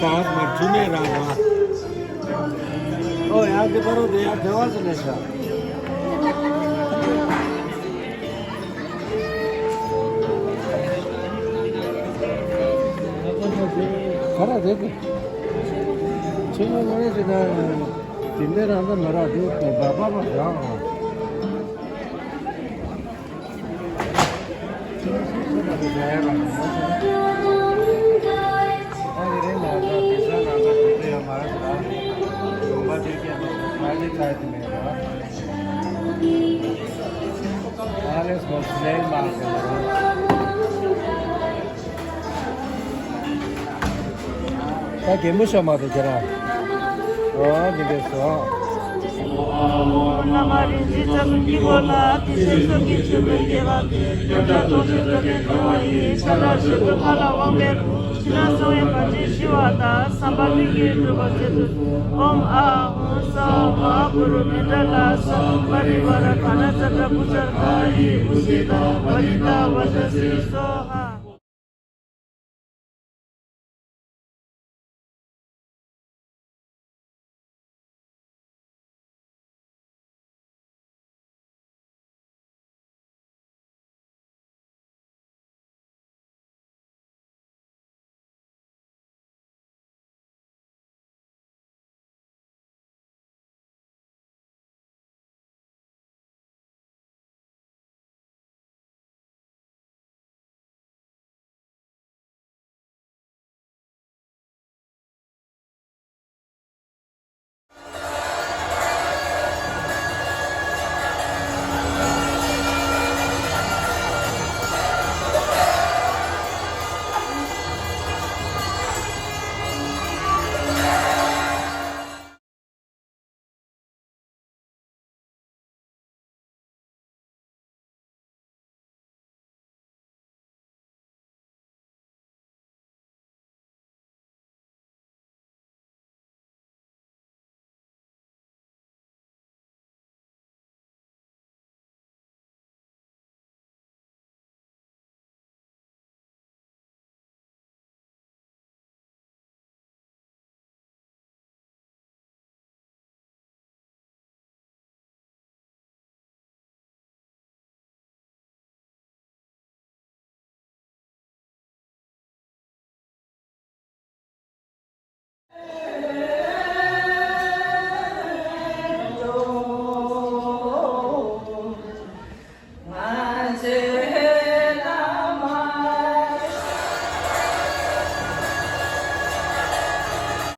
तास मर्जुने रामा ओ यार ते बरो दे यार जवाज लेशा खरा देख चलो मैंने जिना तिंदे रांदा मरा दे बाबा पर जाओ Che musciamato c'era? Oh, che adesso. Om Ahum Sama Guru Nidala Samparivara Kanachatra Pusarkari Pusita Valita Vadasi Soha